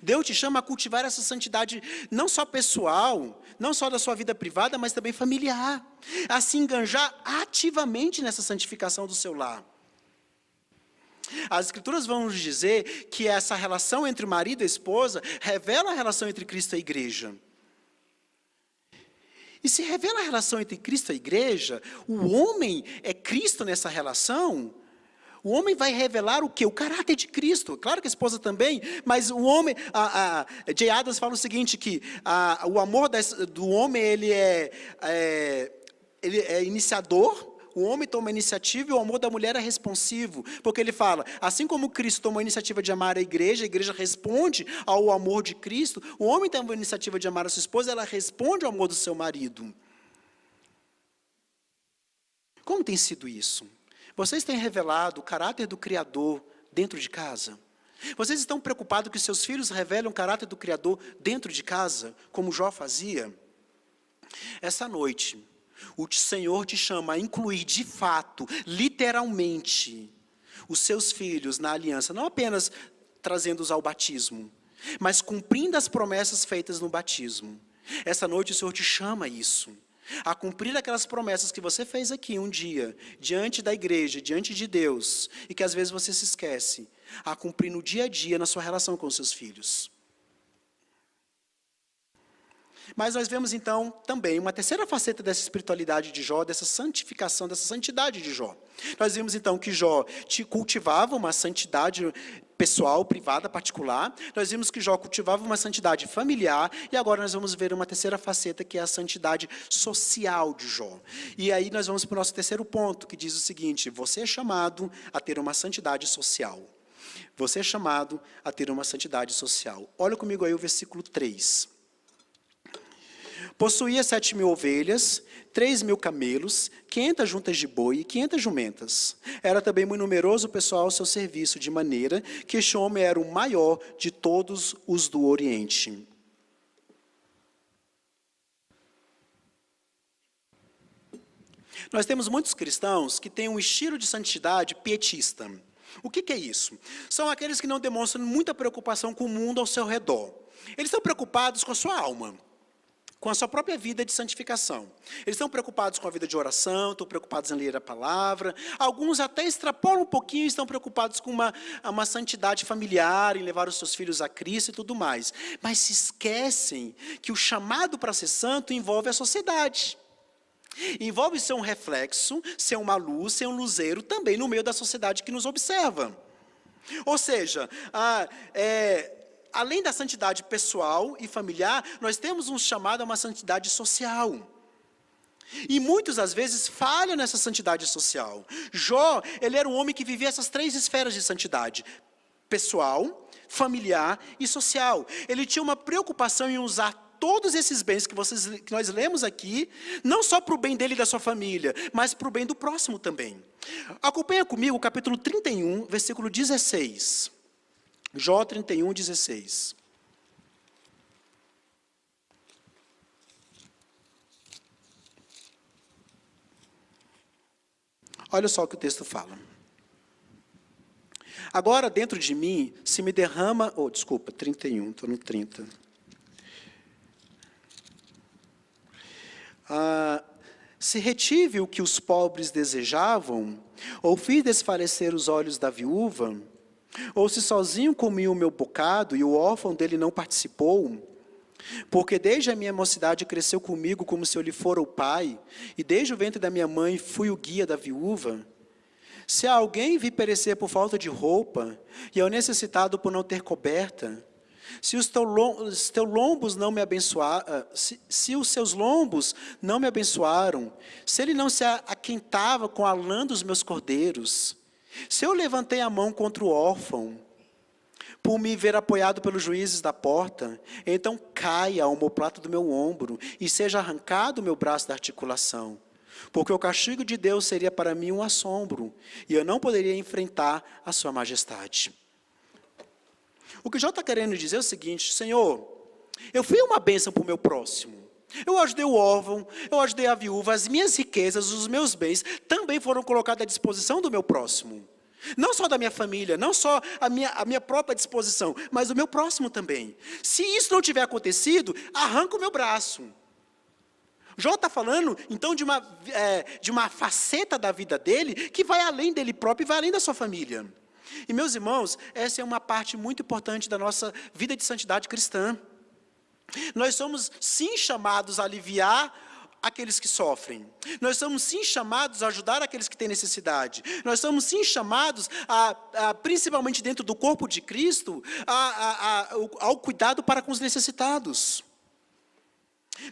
Deus te chama a cultivar essa santidade não só pessoal, não só da sua vida privada, mas também familiar. A se enganjar ativamente nessa santificação do seu lar. As Escrituras vão nos dizer que essa relação entre o marido e a esposa revela a relação entre Cristo e a igreja. E se revela a relação entre Cristo e a igreja, o homem é Cristo nessa relação, o homem vai revelar o quê? O caráter de Cristo. Claro que a esposa também, mas o homem... J. Adams fala o seguinte, que o amor do homem, ele é iniciador, o homem toma a iniciativa e o amor da mulher é responsivo. Porque ele fala, assim como Cristo tomou a iniciativa de amar a igreja responde ao amor de Cristo, o homem toma a iniciativa de amar a sua esposa, ela responde ao amor do seu marido. Como tem sido isso? Vocês têm revelado o caráter do Criador dentro de casa? Vocês estão preocupados que seus filhos revelem o caráter do Criador dentro de casa, como Jó fazia? Essa noite, o Senhor te chama a incluir de fato, literalmente, os seus filhos na aliança, não apenas trazendo-os ao batismo, mas cumprindo as promessas feitas no batismo. Essa noite o Senhor te chama a isso. A cumprir aquelas promessas que você fez aqui um dia, diante da igreja, diante de Deus, e que às vezes você se esquece, a cumprir no dia a dia, na sua relação com os seus filhos. Mas nós vemos então também uma terceira faceta dessa espiritualidade de Jó, dessa santificação, dessa santidade de Jó. Nós vimos então que Jó cultivava uma santidade pessoal, privada, particular. Nós vimos que Jó cultivava uma santidade familiar. E agora nós vamos ver uma terceira faceta, que é a santidade social de Jó. E aí nós vamos para o nosso terceiro ponto, que diz o seguinte: você é chamado a ter uma santidade social. Você é chamado a ter uma santidade social. Olha comigo aí o versículo 3. Possuía 7.000 ovelhas, 3.000 camelos, 500 juntas de boi e 500 jumentas. Era também muito numeroso o pessoal ao seu serviço, de maneira que este homem era o maior de todos os do Oriente. Nós temos muitos cristãos que têm um estilo de santidade pietista. O que é isso? São aqueles que não demonstram muita preocupação com o mundo ao seu redor. Eles estão preocupados com a sua alma, com a sua própria vida de santificação. Eles estão preocupados com a vida de oração, estão preocupados em ler a palavra. Alguns até extrapolam um pouquinho e estão preocupados com uma santidade familiar, em levar os seus filhos a Cristo e tudo mais. Mas se esquecem que o chamado para ser santo envolve a sociedade. Envolve ser um reflexo, ser uma luz, ser um luzeiro também no meio da sociedade que nos observa. Ou seja, além da santidade pessoal e familiar, nós temos um chamado a uma santidade social. E muitos, às vezes, falham nessa santidade social. Jó, ele era um homem que vivia essas 3 esferas de santidade: pessoal, familiar e social. Ele tinha uma preocupação em usar todos esses bens que nós lemos aqui, não só para o bem dele e da sua família, mas para o bem do próximo também. Acompanha comigo o capítulo 31, versículo 16. Jó 31, 16. Olha só o que o texto fala. Agora dentro de mim se me derrama... 31, estou no 30. Se retive o que os pobres desejavam, ou fiz desfalecer os olhos da viúva, ou se sozinho comi o meu bocado e o órfão dele não participou, porque desde a minha mocidade cresceu comigo como se eu lhe fora o pai, e desde o ventre da minha mãe fui o guia da viúva. Se alguém vir perecer por falta de roupa, e ao necessitado por não ter coberta, Se os teus lombos não me abençoaram, se os seus lombos não me abençoaram, se ele não se aquentava com a lã dos meus cordeiros, se eu levantei a mão contra o órfão, por me ver apoiado pelos juízes da porta, então caia a omoplata do meu ombro e seja arrancado o meu braço da articulação. Porque o castigo de Deus seria para mim um assombro, e eu não poderia enfrentar a sua majestade. O que Jó está querendo dizer é o seguinte: Senhor, eu fui uma bênção para o meu próximo. Eu ajudei o órfão, eu ajudei a viúva, as minhas riquezas, os meus bens também foram colocados à disposição do meu próximo. Não só da minha família, não só a minha própria disposição, mas do meu próximo também. Se isso não tiver acontecido, arranca o meu braço. Jó está falando, então, de uma faceta da vida dele, que vai além dele próprio e vai além da sua família. E, meus irmãos, essa é uma parte muito importante da nossa vida de santidade cristã. Nós somos, sim, chamados a aliviar aqueles que sofrem. Nós somos, sim, chamados a ajudar aqueles que têm necessidade. Nós somos, sim, chamados, principalmente dentro do corpo de Cristo, ao cuidado para com os necessitados.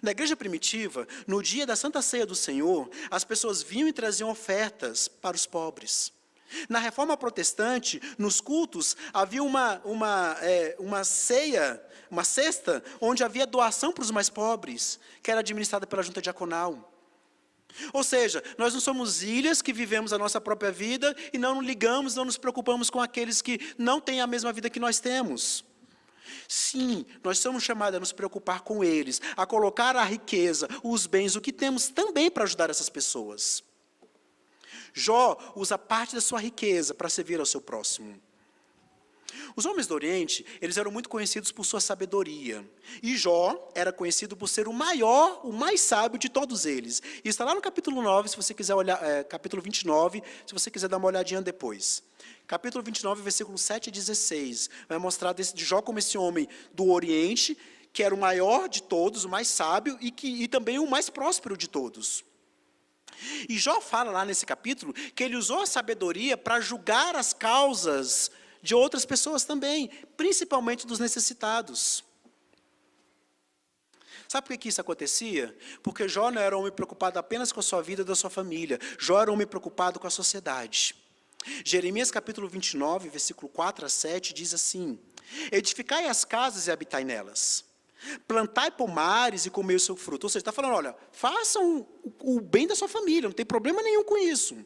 Na igreja primitiva, no dia da Santa Ceia do Senhor, as pessoas vinham e traziam ofertas para os pobres. Na Reforma Protestante, nos cultos, havia uma ceia, uma cesta, onde havia doação para os mais pobres, que era administrada pela junta diaconal. Ou seja, nós não somos ilhas que vivemos a nossa própria vida e não ligamos, não nos preocupamos com aqueles que não têm a mesma vida que nós temos. Sim, nós somos chamados a nos preocupar com eles, a colocar a riqueza, os bens, o que temos também para ajudar essas pessoas. Jó usa parte da sua riqueza para servir ao seu próximo. Os homens do Oriente, eles eram muito conhecidos por sua sabedoria. E Jó era conhecido por ser o maior, o mais sábio de todos eles. E está lá no capítulo 9, se você quiser olhar, capítulo 29, se você quiser dar uma olhadinha depois. Capítulo 29, versículos 7 e 16. Vai mostrar de Jó como esse homem do Oriente, que era o maior de todos, o mais sábio e também o mais próspero de todos. E Jó fala lá nesse capítulo que ele usou a sabedoria para julgar as causas de outras pessoas também, principalmente dos necessitados. Sabe por que isso acontecia? Porque Jó não era um homem preocupado apenas com a sua vida e da sua família. Jó era um homem preocupado com a sociedade. Jeremias capítulo 29, versículo 4 a 7, diz assim: edificai as casas e habitai nelas. Plantai pomares e comei o seu fruto. Ou seja, está falando, olha, façam o bem da sua família, não tem problema nenhum com isso.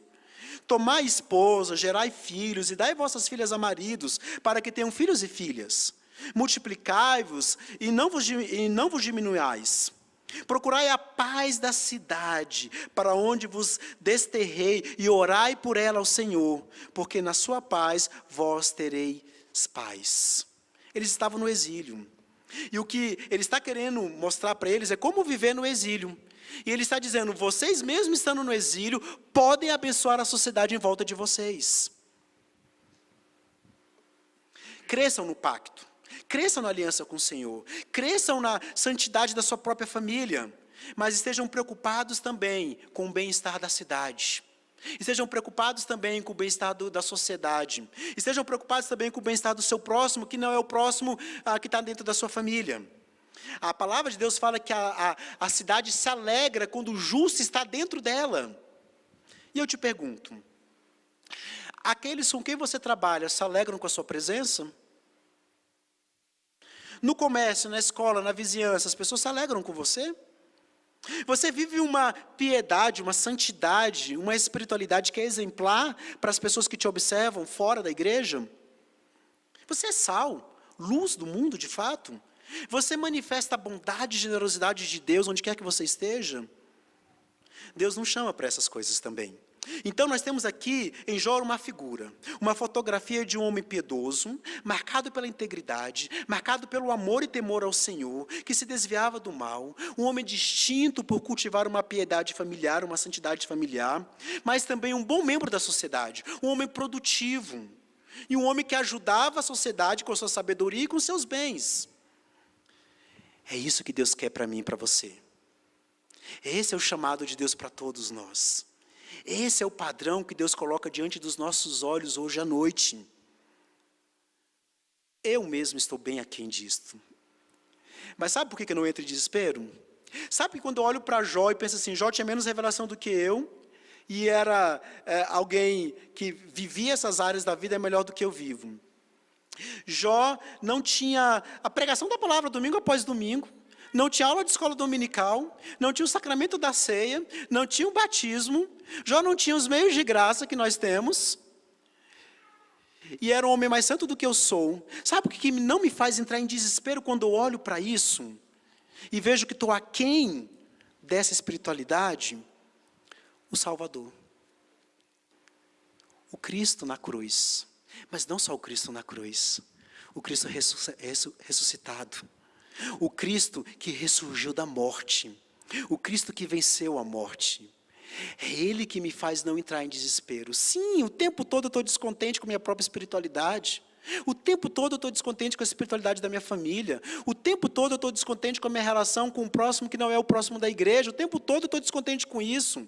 Tomai esposa, gerai filhos, e dai vossas filhas a maridos, para que tenham filhos e filhas. Multiplicai-vos e não vos diminuais. Procurai a paz da cidade, para onde vos desterrei, e orai por ela ao Senhor, porque na sua paz vós tereis paz. Eles estavam no exílio. E o que ele está querendo mostrar para eles é como viver no exílio. E ele está dizendo, vocês mesmos estando no exílio, podem abençoar a sociedade em volta de vocês. Cresçam no pacto, cresçam na aliança com o Senhor, cresçam na santidade da sua própria família, mas estejam preocupados também com o bem-estar da cidade. Estejam preocupados também com o bem-estar da sociedade. Estejam preocupados também com o bem-estar do seu próximo, que não é o próximo que está dentro da sua família. A palavra de Deus fala que a cidade se alegra quando o justo está dentro dela. E eu te pergunto, aqueles com quem você trabalha se alegram com a sua presença? No comércio, na escola, na vizinhança, as pessoas se alegram com você? Você vive uma piedade, uma santidade, uma espiritualidade que é exemplar para as pessoas que te observam fora da igreja? Você é sal, luz do mundo, de fato? Você manifesta a bondade e generosidade de Deus onde quer que você esteja? Deus não chama para essas coisas também. Então nós temos aqui em Jó uma figura, uma fotografia de um homem piedoso, marcado pela integridade, marcado pelo amor e temor ao Senhor, que se desviava do mal, um homem distinto por cultivar uma piedade familiar, uma santidade familiar, mas também um bom membro da sociedade, um homem produtivo, e um homem que ajudava a sociedade com a sua sabedoria e com seus bens. É isso que Deus quer para mim e para você. Esse é o chamado de Deus para todos nós. Esse é o padrão que Deus coloca diante dos nossos olhos hoje à noite. Eu mesmo estou bem aquém disto. Mas sabe por que eu não entro em desespero? Sabe que quando eu olho para Jó e penso assim, Jó tinha menos revelação do que eu, e era alguém que vivia essas áreas da vida melhor do que eu vivo. Jó não tinha a pregação da palavra domingo após domingo, não tinha aula de escola dominical, não tinha o sacramento da ceia, não tinha o batismo, Jó não tinha os meios de graça que nós temos, e era um homem mais santo do que eu sou. Sabe o que não me faz entrar em desespero quando eu olho para isso? E vejo que estou aquém dessa espiritualidade? O Salvador. O Cristo na cruz. Mas não só o Cristo na cruz. O Cristo ressuscitado. O Cristo que ressurgiu da morte. O Cristo que venceu a morte. É Ele que me faz não entrar em desespero. Sim, o tempo todo eu estou descontente com a minha própria espiritualidade. O tempo todo eu estou descontente com a espiritualidade da minha família. O tempo todo eu estou descontente com a minha relação com o próximo que não é o próximo da igreja. O tempo todo eu estou descontente com isso.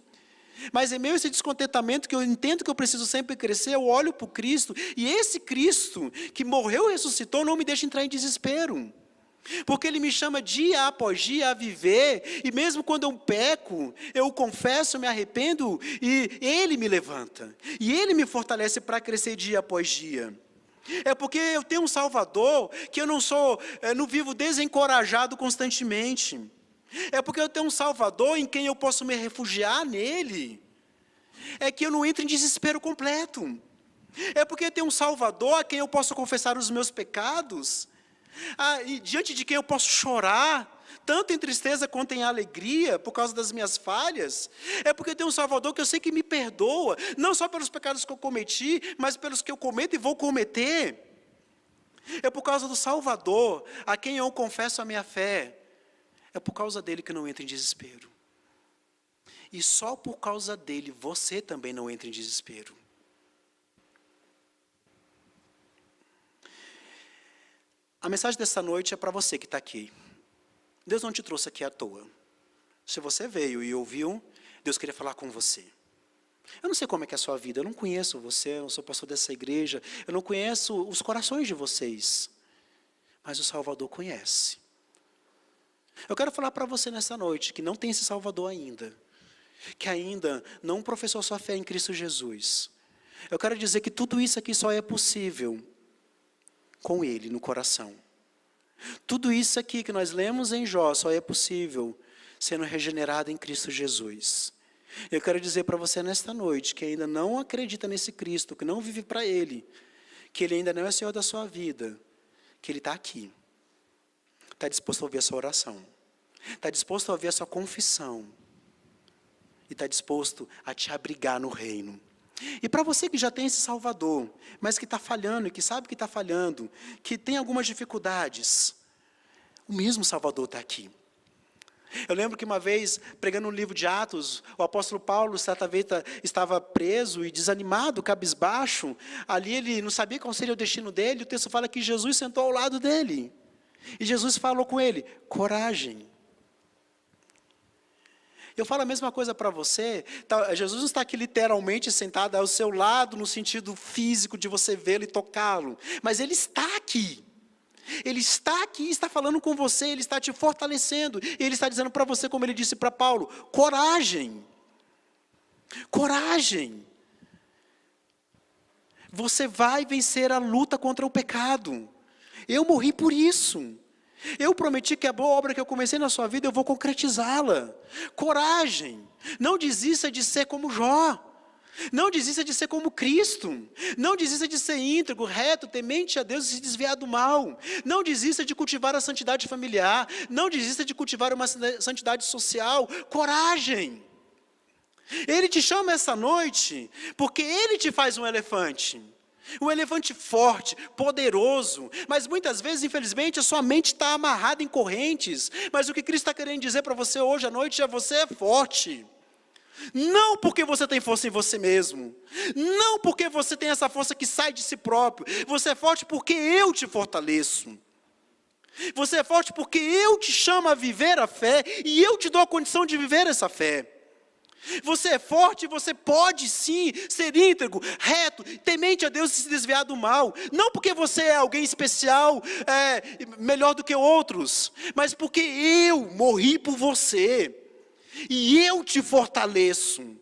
Mas é meio esse descontentamento que eu entendo que eu preciso sempre crescer, eu olho para o Cristo, e esse Cristo que morreu e ressuscitou não me deixa entrar em desespero. Porque Ele me chama dia após dia a viver, e mesmo quando eu peco, eu confesso, eu me arrependo, e Ele me levanta. E Ele me fortalece para crescer dia após dia. É porque eu tenho um Salvador, que eu não vivo desencorajado constantemente. É porque eu tenho um Salvador em quem eu posso me refugiar nele. É que eu não entro em desespero completo. É porque eu tenho um Salvador a quem eu posso confessar os meus pecados. E diante de quem eu posso chorar, tanto em tristeza quanto em alegria, por causa das minhas falhas. É porque eu tenho um Salvador que eu sei que me perdoa, não só pelos pecados que eu cometi, mas pelos que eu cometo e vou cometer. É por causa do Salvador, a quem eu confesso a minha fé. É por causa dele que eu não entro em desespero. E só por causa dele, você também não entra em desespero. A mensagem dessa noite é para você que está aqui. Deus não te trouxe aqui à toa. Se você veio e ouviu, Deus queria falar com você. Eu não sei como é que é a sua vida, eu não conheço você, eu não sou pastor dessa igreja, eu não conheço os corações de vocês. Mas o Salvador conhece. Eu quero falar para você nessa noite, que não tem esse Salvador ainda, que ainda não professou sua fé em Cristo Jesus. Eu quero dizer que tudo isso aqui só é possível com Ele no coração. Tudo isso aqui que nós lemos em Jó só é possível sendo regenerado em Cristo Jesus. Eu quero dizer para você nesta noite, que ainda não acredita nesse Cristo, que não vive para Ele, que Ele ainda não é Senhor da sua vida, que Ele está aqui. Está disposto a ouvir a sua oração. Está disposto a ouvir a sua confissão. E está disposto a te abrigar no reino. E para você que já tem esse Salvador, mas que está falhando, e que sabe que está falhando, que tem algumas dificuldades, o mesmo Salvador está aqui. Eu lembro que uma vez, pregando um livro de Atos, o apóstolo Paulo, certa vez, estava preso e desanimado, cabisbaixo. Ali ele não sabia qual seria o destino dele. O texto fala que Jesus sentou ao lado dele. E Jesus falou com ele, coragem. Eu falo a mesma coisa para você. Jesus não está aqui literalmente sentado ao seu lado, no sentido físico de você vê-lo e tocá-lo. Mas Ele está aqui. Ele está aqui, está falando com você, Ele está te fortalecendo. E Ele está dizendo para você, como Ele disse para Paulo, coragem. Coragem. Você vai vencer a luta contra o pecado. Eu morri por isso. Eu prometi que a boa obra que eu comecei na sua vida, eu vou concretizá-la. Coragem. Não desista de ser como Jó. Não desista de ser como Cristo. Não desista de ser íntegro, reto, temente a Deus e se desviar do mal. Não desista de cultivar a santidade familiar. Não desista de cultivar uma santidade social. Coragem. Ele te chama essa noite, porque Ele te faz um elefante. Um elefante forte, poderoso, mas muitas vezes, infelizmente, a sua mente está amarrada em correntes. Mas o que Cristo está querendo dizer para você hoje à noite é: você é forte. Não porque você tem força em você mesmo. Não porque você tem essa força que sai de si próprio. Você é forte porque eu te fortaleço. Você é forte porque eu te chamo a viver a fé e eu te dou a condição de viver essa fé. Você é forte, você pode sim ser íntegro, reto, temente a Deus e se desviar do mal. Não porque você é alguém especial, melhor do que outros, mas porque eu morri por você. E eu te fortaleço.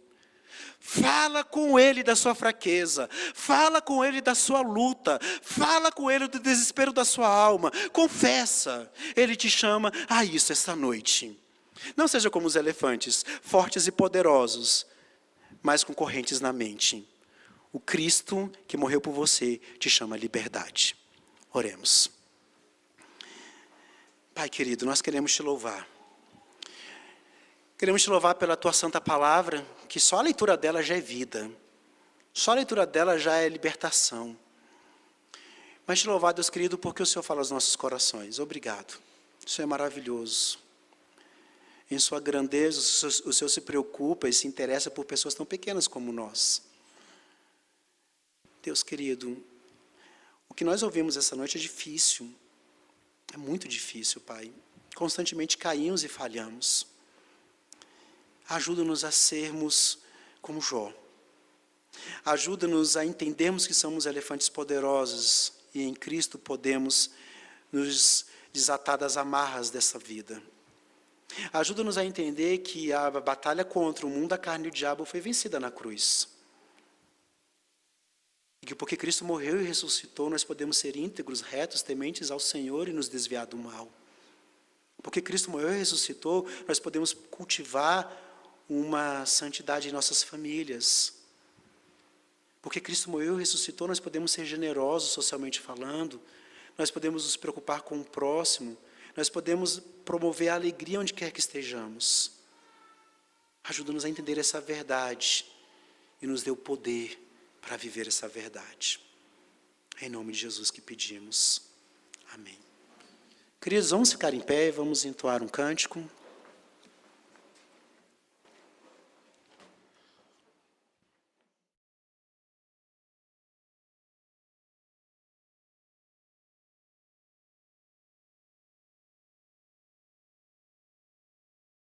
Fala com Ele da sua fraqueza, fala com Ele da sua luta, fala com Ele do desespero da sua alma, confessa. Ele te chama a isso esta noite. Não seja como os elefantes, fortes e poderosos, mas com correntes na mente. O Cristo que morreu por você te chama a liberdade. Oremos. Pai querido, nós queremos te louvar. Queremos te louvar pela tua santa palavra, que só a leitura dela já é vida. Só a leitura dela já é libertação. Mas te louvar, Deus querido, porque o Senhor fala aos nossos corações. Obrigado. O Senhor é maravilhoso. Em sua grandeza, o Senhor se preocupa e se interessa por pessoas tão pequenas como nós. Deus querido, o que nós ouvimos essa noite é difícil. É muito difícil, Pai. Constantemente caímos e falhamos. Ajuda-nos a sermos como Jó. Ajuda-nos a entendermos que somos elefantes poderosos e em Cristo podemos nos desatar das amarras dessa vida. Ajuda-nos a entender que a batalha contra o mundo, a carne e o diabo foi vencida na cruz. E que porque Cristo morreu e ressuscitou, nós podemos ser íntegros, retos, tementes ao Senhor e nos desviar do mal. Porque Cristo morreu e ressuscitou, nós podemos cultivar uma santidade em nossas famílias. Porque Cristo morreu e ressuscitou, nós podemos ser generosos socialmente falando, nós podemos nos preocupar com o próximo, nós podemos promover a alegria onde quer que estejamos. Ajuda-nos a entender essa verdade e nos dê o poder para viver essa verdade. É em nome de Jesus que pedimos. Amém. Queridos, vamos ficar em pé e vamos entoar um cântico.